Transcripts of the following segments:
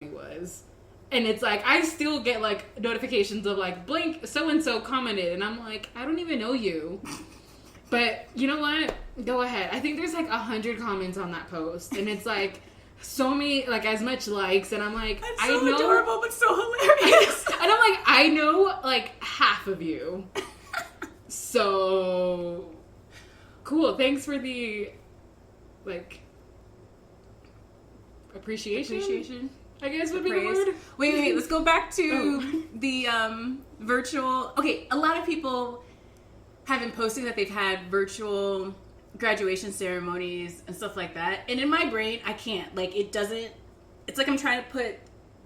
was. And it's like, I still get like notifications of like, blink, so-and-so commented. And I'm like, I don't even know you. But you know what? Go ahead. I think there's like 100 comments on that post. And it's like, so many, like as much likes. And I'm like, That's I so know. adorable, but so hilarious. And I'm like, I know like half of you. So cool. Thanks for the like appreciation. I guess would be the word. Wait. Let's go back to the virtual. Okay, a lot of people have been posting that they've had virtual graduation ceremonies and stuff like that. And in my brain, I can't. Like, it doesn't. It's like I'm trying to put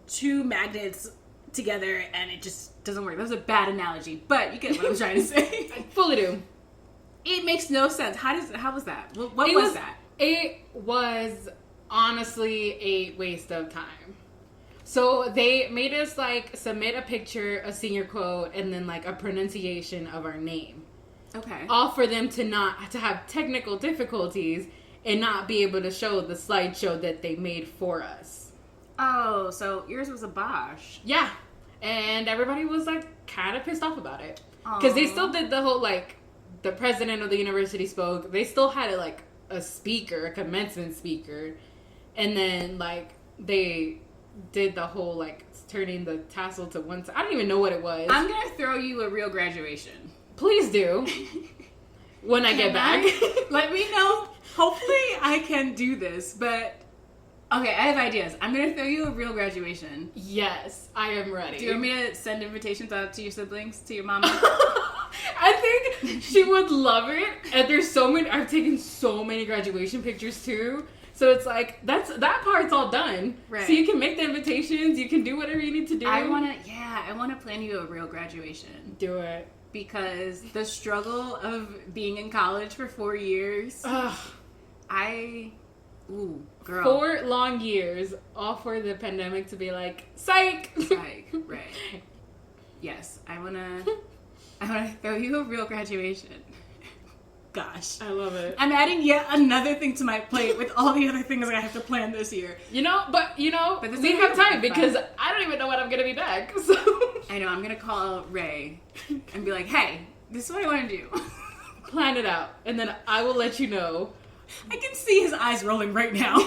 two magnets together and it just doesn't work. That was a bad analogy, but you get what I'm trying to say. I fully do. It makes no sense. How was that? What was that? It was honestly a waste of time. So they made us like submit a picture, a senior quote, and then like a pronunciation of our name. Okay. All for them to have technical difficulties and not be able to show the slideshow that they made for us. Oh, so yours was a bosh. Yeah. And everybody was like kind of pissed off about it. Because they still did the whole like, the president of the university spoke. They still had it like a speaker, a commencement speaker. And then like they did the whole like turning the tassel to one side. I don't even know what it was. I'm going to throw you a real graduation. Please do. When I get back. Let me know. Hopefully I can do this, but okay, I have ideas. I'm going to throw you a real graduation. Yes, I am ready. Do you want me to send invitations out to your siblings, to your mama? I think she would love it. And there's so many, I've taken so many graduation pictures too. So it's like, that part's all done. Right. So you can make the invitations, you can do whatever you need to do. I want to plan you a real graduation. Do it. Because the struggle of being in college for 4 years, girl. 4 long years, all for the pandemic to be like, psych! Psych, right. Yes, I wanna throw you a real graduation. Gosh. I love it. I'm adding yet another thing to my plate with all the other things I have to plan this year. But we have time because I don't even know when I'm gonna be back. So I know, I'm gonna call Ray and be like, hey, this is what I want to do. Plan it out, and then I will let you know. I can see his eyes rolling right now.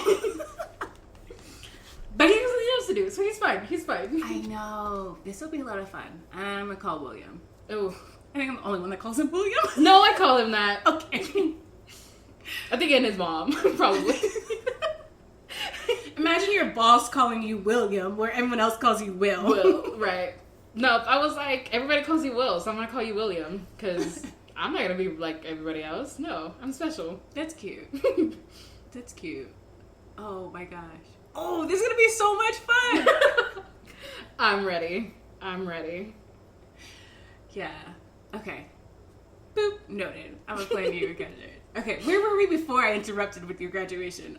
But he has something else to do, so he's fine. He's fine. I know. This will be a lot of fun. I'm gonna call William. Oh. I think I'm the only one that calls him William. No, I call him that. Okay. I think and his mom, probably. Imagine your boss calling you William, where everyone else calls you Will. Will, right. No, I was like, everybody calls you Will, so I'm gonna call you William, because I'm not gonna be like everybody else. No, I'm special. That's cute. That's cute. Oh my gosh. Oh, this is gonna be so much fun. I'm ready. Yeah. Okay. Boop. Noted. I'm gonna plan you again. Okay, where were we before I interrupted with your graduation?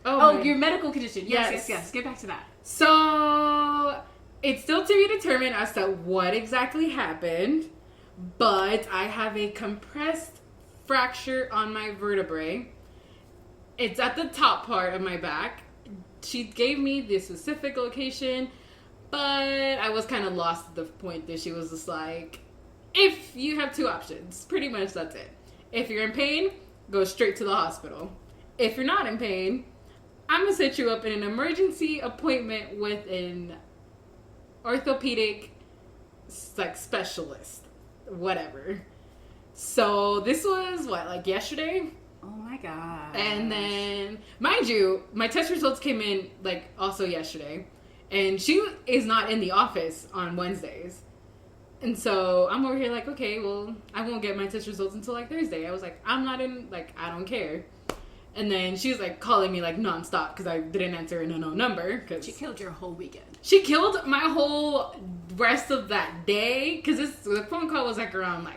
Your medical condition. Yes. Get back to that. So, it's still to be determined as to what exactly happened, but I have a compressed fracture on my vertebrae. It's at the top part of my back. She gave me the specific location, but I was kind of lost at the point that she was just like, if you have 2 options, pretty much that's it. If you're in pain, go straight to the hospital. If you're not in pain, I'm going to set you up in an emergency appointment with an orthopedic specialist, whatever. So this was yesterday? Oh my god. And then, mind you, my test results came in also yesterday. And she is not in the office on Wednesdays. And so I'm over here okay, well, I won't get my test results until Thursday. I was like, I'm not in, I don't care. And then she was calling me nonstop because I didn't answer an unknown number. Cause she killed your whole weekend. She killed my whole rest of that day because the phone call was around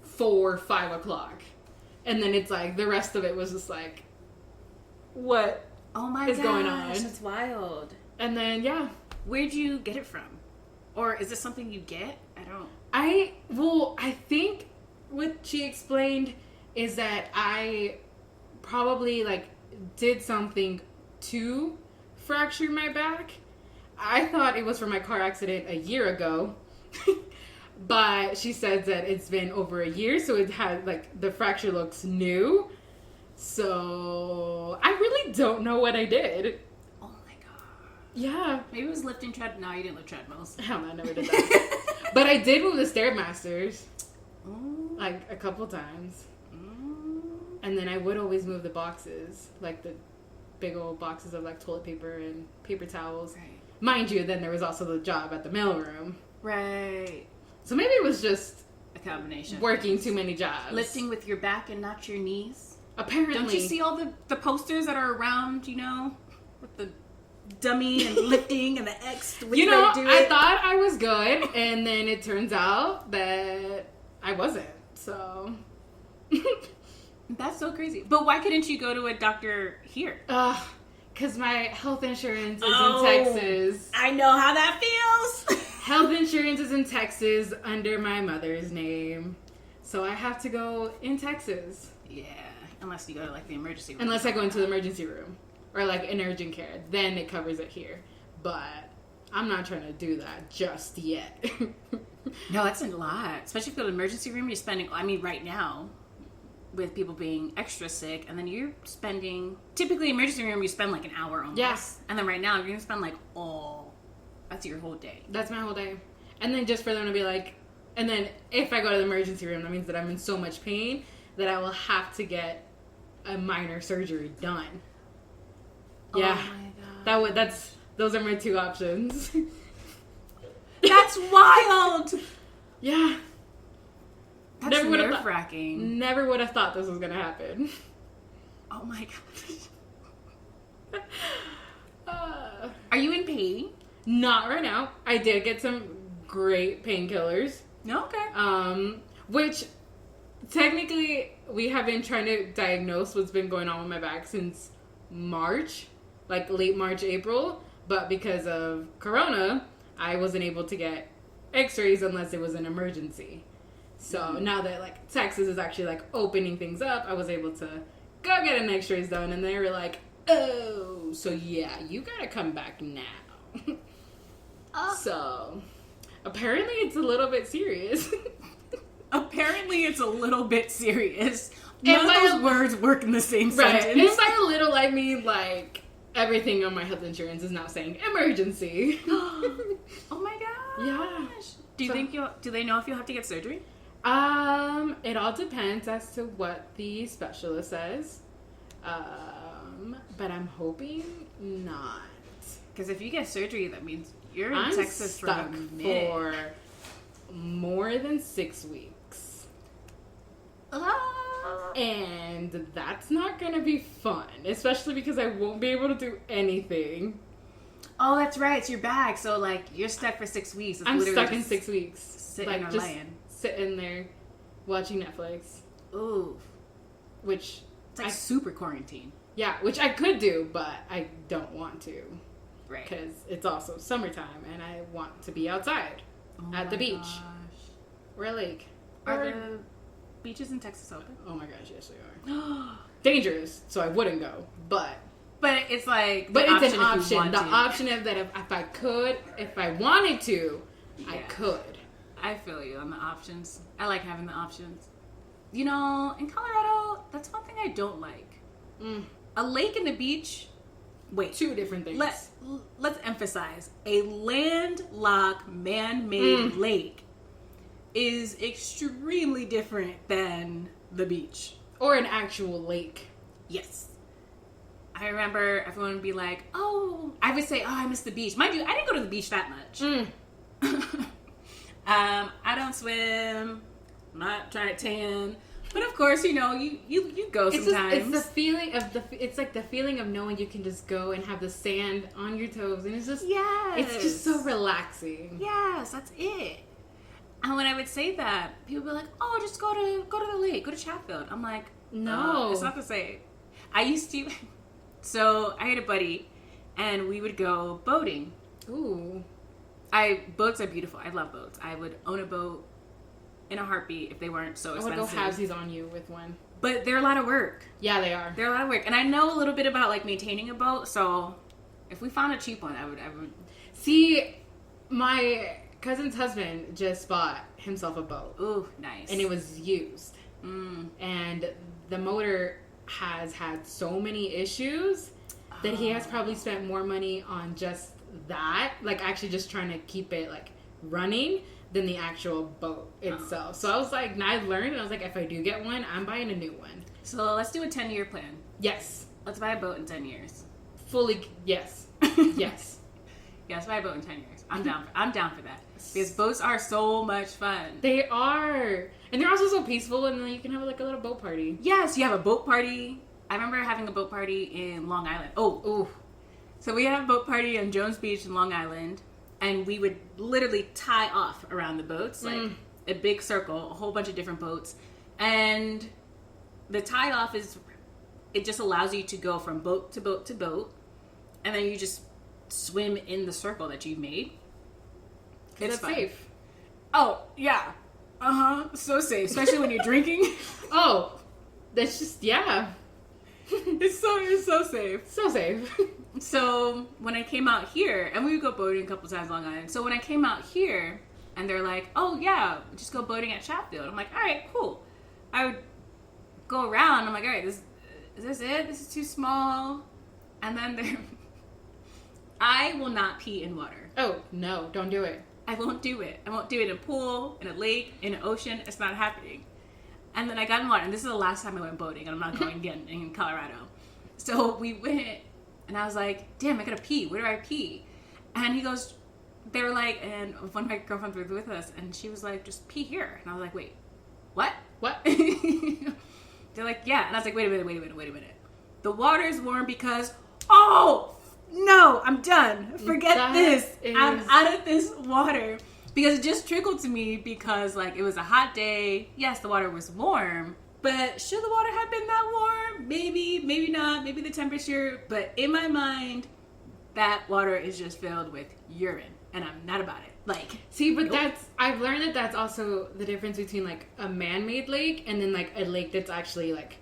4, 5 o'clock. And then it's the rest of it was just what is going on? That's wild. And then, yeah. Where'd you get it from? Or is this something you get? I think what she explained is that I probably did something too fracture my back. I thought it was from my car accident a year ago. But she says that it's been over a year, so it had, like, the fracture looks new. So I really don't know what I did. Oh my god. Yeah. Maybe it was lifting tread. No, you didn't lift treadmills. Hell no, I never did that. But I did move the Stairmasters. Ooh. Like, a couple times. Ooh. And then I would always move the boxes. Like, the big old boxes of, like, toilet paper and paper towels. Right. Mind you, then there was also the job at the mailroom. Right. So maybe it was just A combination. working too many jobs. Lifting with your back and not your knees. Apparently. Don't you see all the posters that are around, you know, with the dummy and lifting and the X? You know, I thought I was good, and then it turns out that I wasn't. So. That's so crazy. But why couldn't you go to a doctor here? Because my health insurance is in Texas. I know how that feels. Health insurance is in Texas under my mother's name. So I have to go in Texas. Yeah, unless you go to, like, the emergency room. Unless I go into the emergency room. Or, like, an urgent care. Then it covers it here. But I'm not trying to do that just yet. No, that's a lot. Especially if you go to the emergency room, you're spending, I mean, right now, with people being extra sick, and then you're spending, typically emergency room, you spend like an hour almost. Yes. And then right now, you're going to spend like that's your whole day. That's my whole day. And then just for them to be like, and then if I go to the emergency room, that means that I'm in so much pain that I will have to get a minor surgery done. Yeah. Oh my God. Those are my two options. That's wild! Yeah. That's nerve-wracking. Never would have thought this was going to happen. Oh my God. Are you in pain? Not right now. I did get some great painkillers. Okay. Which technically we have been trying to diagnose what's been going on with my back since March, like late March, April. But because of Corona, I wasn't able to get x-rays unless it was an emergency. So now that like Texas is actually like opening things up, I was able to go get an x-rays done, and they were like, oh, so yeah, you gotta come back now. So apparently it's a little bit serious. Apparently it's a little bit serious. None of those words work in the same sentence. And by a little, I mean like everything on my health insurance is now saying emergency. Oh my gosh. Yeah. Do you think do they know if you'll have to get surgery? It all depends as to what the specialist says. But I'm hoping not. Because if you get surgery, that means you're in I'm Texas stuck for more than 6 weeks. And that's not going to be fun, especially because I won't be able to do anything. Oh, that's right. It's your bag. So, like, you're stuck for 6 weeks. It's I'm stuck in 6 weeks. Sitting like, or just laying. sitting there watching Netflix. Ooh. Which... It's like super quarantine. Yeah, which I could do, but I don't want to. Right. Because it's also summertime, and I want to be outside. At the beach. Gosh. Or a lake. Are the beaches in Texas open? Oh my gosh, yes they are. Dangerous, so I wouldn't go. But it's like but it's an if you option. want The to. option of that if I wanted to, I could. I feel you on the options. I like having the options. You know, in Colorado, that's one thing I don't like. A lake and the beach. Wait, two different things. Let's emphasize a landlocked, man-made lake is extremely different than the beach or an actual lake. Yes. I remember everyone would be like, "Oh," I would say, "Oh, I miss the beach." Mind you, I didn't go to the beach that much. I don't swim. I'm not trying to tan. But of course, you know, you go sometimes. It's the feeling of it's like the feeling of knowing you can just go and have the sand on your toes, and it's just it's just so relaxing. Yes, that's it. And when I would say that, people would be like, "Oh, just go to the lake, go to Chatfield." I'm like, no, it's not the same. I used to. So I had a buddy, and we would go boating. Ooh, boats are beautiful. I love boats. I would own a boat in a heartbeat if they weren't so expensive. I would go halvesies on you with one. But they're a lot of work. Yeah, they are. They're a lot of work. And I know a little bit about like maintaining a boat, so If we found a cheap one, I would. See, my cousin's husband just bought himself a boat. Ooh, nice. And it was used. And the motor has had so many issues that he has probably spent more money on just that, like actually just trying to keep it like running, than the actual boat itself. So I was like, I learned, and I was like, if I do get one, I'm buying a new one. So let's do a 10-year plan. Yes. Let's buy a boat in 10 years. Fully, yes. Yes. Yeah, let's buy a boat in 10 years. I'm down for that. Because boats are so much fun. They are. And they're also so peaceful, and then you can have like a little boat party. Yes, you have a boat party. I remember having a boat party in Long Island. Oh. So we had a boat party on Jones Beach in Long Island, and we would literally tie off around the boats, like a big circle, a whole bunch of different boats. And the tie off it just allows you to go from boat to boat to boat, and then you just swim in the circle that you've made. It's safe. Oh, yeah. So safe, especially when you're drinking. Oh, that's just, yeah. It's so safe. So safe. So when I came out here, and we would go boating a couple times Long Island. So when I came out here, and they're like, oh yeah, just go boating at Chatfield. I'm like, all right, cool. I would go around. I'm like, all right, is this it? This is too small. And then I will not pee in water. Oh, no, don't do it. I won't do it. I won't do it in a pool, in a lake, in an ocean. It's not happening. And then I got in water, and this is the last time I went boating, and I'm not going again in Colorado. So we went, and I was like, damn, I gotta pee. Where do I pee? And they were like, and one of my girlfriends was with us, and she was like, just pee here. And I was like, wait, what? They're like, yeah. And I was like, wait a minute. The water's warm because, no, I'm done. Forget this. I'm out of this water. Because it just trickled to me because, like, it was a hot day. Yes, the water was warm. But should the water have been that warm? Maybe, maybe not. Maybe the temperature. But in my mind, that water is just filled with urine. And I'm not about it. Like, see, but I've learned that's also the difference between, like, a man-made lake and then, like, a lake that's actually, like,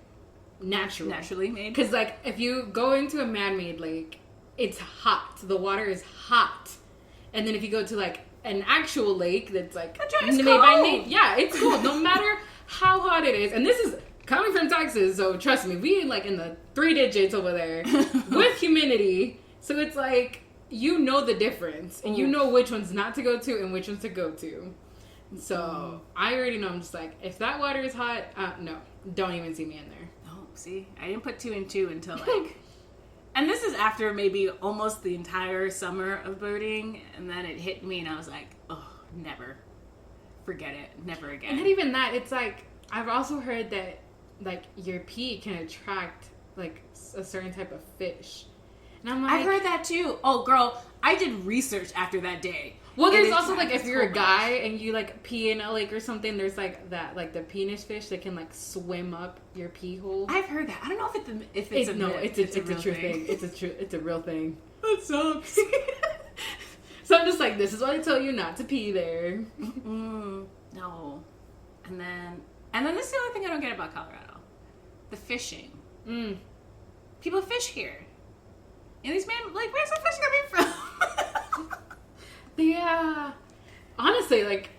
naturally made. Because, like, if you go into a man-made lake, it's hot. The water is hot. And then if you go to, like, an actual lake that's, like, made by nature. Yeah, it's cool. No matter how hot it is. And this is coming from Texas, so trust me, we, like, in the 3 digits over there with humidity. So it's, like, you know the difference. And you know which ones not to go to and which ones to go to. So I already know. I'm just like, if that water is hot, no. Don't even see me in there. Oh, see? I didn't put 2 and 2 until, like... And this is after maybe almost the entire summer of boating, and then it hit me, and I was like, oh, never. Forget it. Never again. And not even that. It's like, I've also heard that, like, your pee can attract, like, a certain type of fish. And I'm like... I've heard that, too. Oh, girl, I did research after that day. Well, there's also, like, if you're a guy and you, like, pee in a lake or something, there's, like, that, like, the penis fish that can, like, swim up your pee hole. I've heard that. I don't know if it's a myth. It's a true thing. It's a real thing. That sucks. So I'm just like, this is why I tell you not to pee there. No. And then this is the other thing I don't get about Colorado. The fishing. People fish here. And these men, like, where's the fish coming from? Yeah. Honestly, like,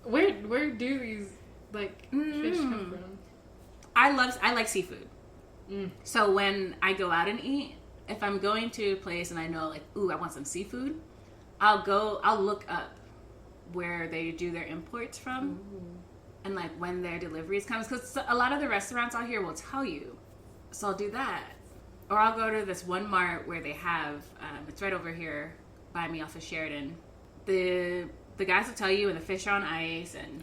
where do these, like, fish come from? I like seafood. So when I go out and eat, if I'm going to a place and I know, like, ooh, I want some seafood, I'll look up where they do their imports from and, like, when their deliveries comes. Because a lot of the restaurants out here will tell you. So I'll do that. Or I'll go to this one mart where they have, it's right over here by me off of Sheridan. The guys will tell you, and the fish are on ice, and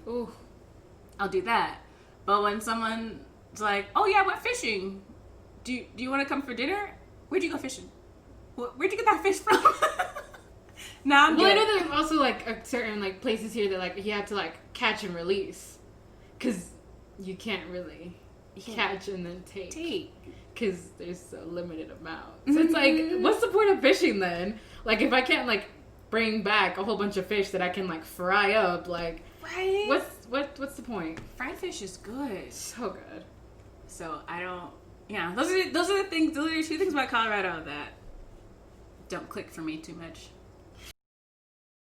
I'll do that. But when someone's like, oh yeah, I went fishing. Do you want to come for dinner? Where'd you go fishing? Where'd you get that fish from? Nah, I'm good. I know there's also, like, a certain, like, places here that, like, you have to, like, catch and release. Because you can't really catch and then take. Because there's a limited amount. So it's like, what's the point of fishing then? Like, if I can't, like, bring back a whole bunch of fish that I can, like, fry up, like, right? What's the point? Fried fish is good. So good. So I don't. Yeah, those are the things. Those are the 2 things about Colorado that don't click for me too much.